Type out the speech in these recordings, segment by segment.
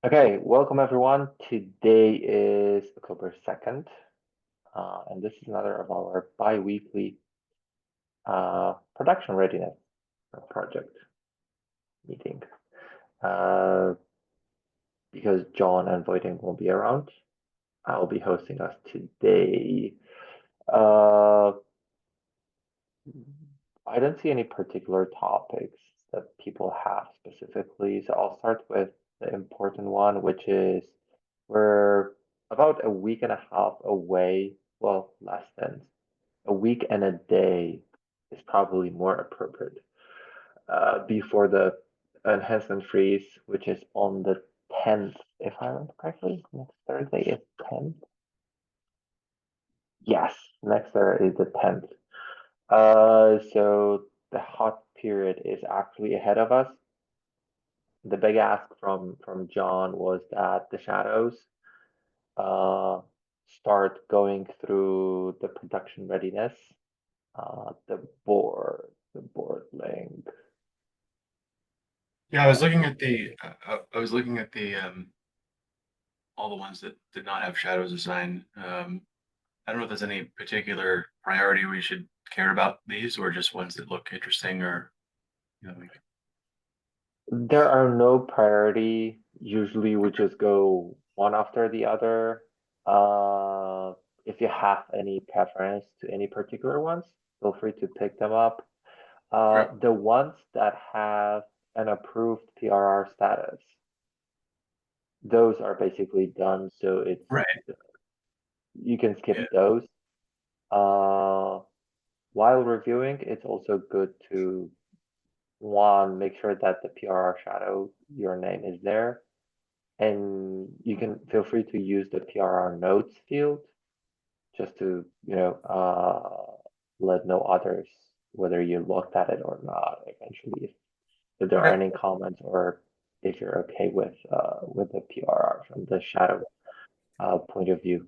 Okay, welcome everyone. Today is October 2nd, and this is another of our bi-weekly production readiness project meeting. Because John and Voiting won't be around, I'll be hosting us today. Uh, I don't see any particular topics that people have specifically, so I'll start with the important one, which is we're about a week and a half away, well, less than a week and a day is probably more appropriate, before the enhancement freeze, which is on the 10th, if I remember correctly. Next Thursday is 10th. Yes, next Thursday is the 10th. So the hot period is actually ahead of us. The big ask from John was that the shadows start going through the production readiness, the board link. Yeah, I was looking at the all the ones that did not have shadows assigned. I don't know if there's any particular priority we should care about these, or just ones that look interesting, or like. There are no priority. Usually we just go one after the other. If you have any preference to any particular ones, feel free to pick them up. Okay. The ones that have an approved PRR status, those are basically done, so Right. you can Yeah. skip those. While reviewing, it's also good to one, make sure that the PRR shadow, your name is there, and you can feel free to use the PRR notes field just to, let know others whether you looked at it or not eventually, if there are Okay. any comments or if you're okay with the PRR from the shadow point of view.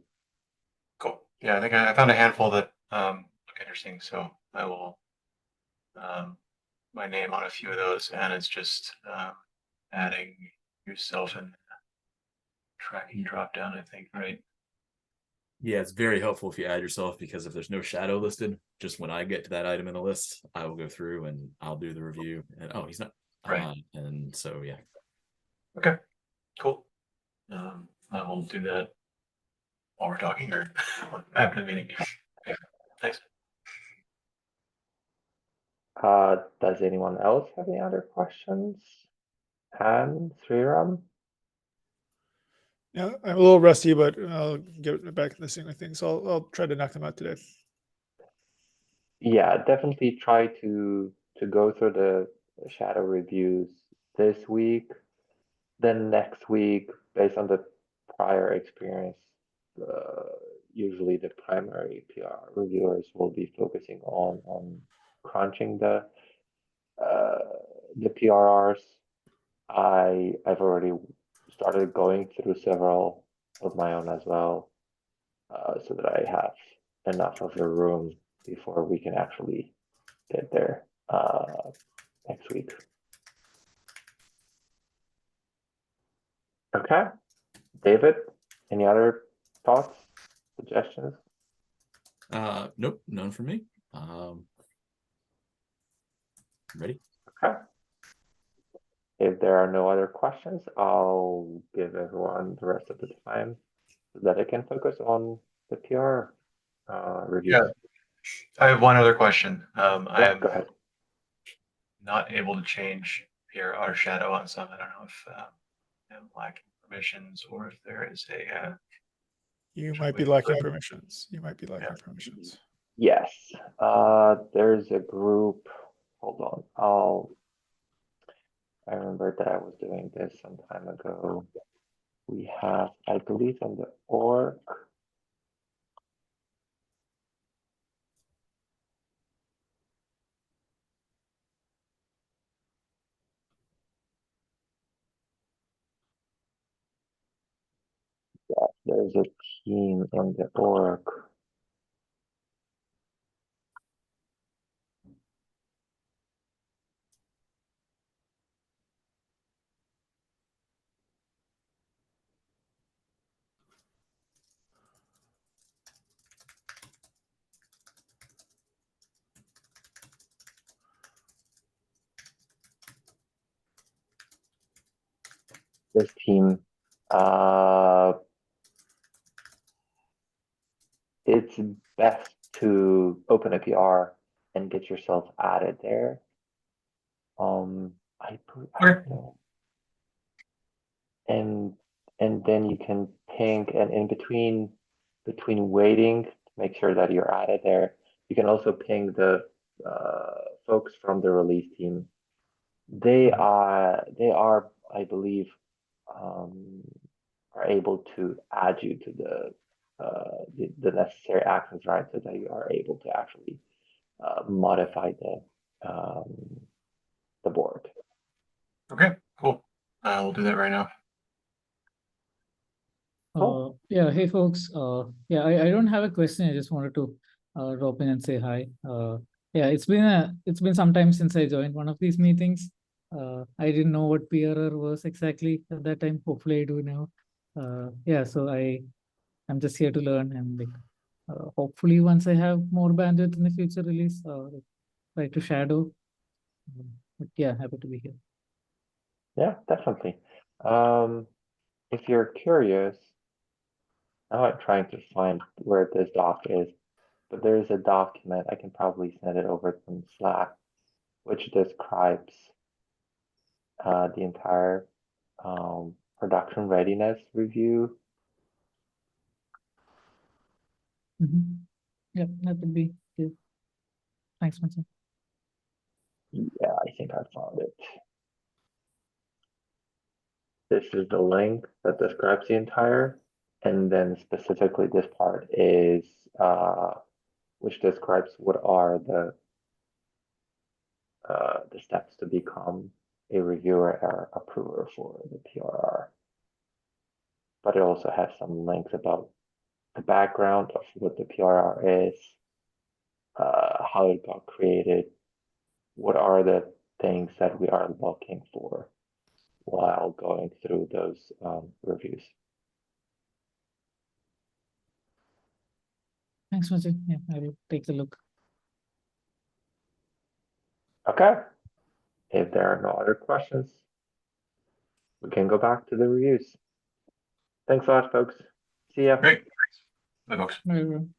Cool. Yeah, I think I found a handful that look interesting, so I will my name on a few of those, and it's just adding yourself and tracking drop down. I think, right? Yeah, it's very helpful if you add yourself, because if there's no shadow listed, just when I get to that item in the list, I will go through and I'll do the review. And oh, he's not. Right. And so yeah. Okay. Cool. I will do that while we're talking, or after the meeting. Okay. Thanks. Does anyone else have any other questions? And Sriram? Yeah, I'm a little rusty, but I'll get back in the swing of things. I'll try to knock them out today. Yeah, definitely try to go through the shadow reviews this week. Then next week, based on the prior experience, usually the primary PR reviewers will be focusing on crunching uh, the PRRs. I've already started going through several of my own as well, so that I have enough of a room before we can actually get there next week. Okay, David, any other thoughts, suggestions? Nope, none for me. Ready? Okay. If there are no other questions, I'll give everyone the rest of the time so that I can focus on the PR reviews. Yeah. I have one other question. I Yeah, am go ahead. not able to change here our shadow on some. I don't know if I'm lacking permissions, or if there is a. You Should might be we- lacking permissions. You might be lacking Yeah. permissions. Yes, there's a group. Hold on, I remember that I was doing this some time ago. We have, I believe, on the org. Yeah, there's a team in the org. this team, it's best to open a PR and get yourself added there. I don't know. And then you can ping, and in between waiting to make sure that you're added there, you can also ping the folks from the release team. They are, I believe, are able to add you to the necessary actions, right? So that you are able to actually modify the board. Okay, cool. We'll do that right now. Cool. Yeah, hey folks. Yeah, I don't have a question. I just wanted to drop in and say hi. Yeah, it's been some time since I joined one of these meetings. I didn't know what PRR was exactly at that time. Hopefully, I do now. Yeah, so I'm just here to learn, and like hopefully once I have more bandwidth in the future release, try to shadow. But yeah, happy to be here. Yeah, definitely. If you're curious, now I'm trying to find where this doc is, but there's a document, I can probably send it over from Slack, which describes the entire production readiness review. Yeah, that would be good. Thanks, Machi. Yeah, I think I found it. This is the link that describes the entire, and then specifically this part is which describes what are the steps to become a reviewer or approver for the PRR. But it also has some links about the background of what the PRR is, how it got created, what are the things that we are looking for while going through those reviews. Thanks, Machi. Yeah, I will take a look. Okay. If there are no other questions, we can go back to the reviews. Thanks a lot, folks. See ya. Great. Thanks. Bye, folks. Bye, everyone.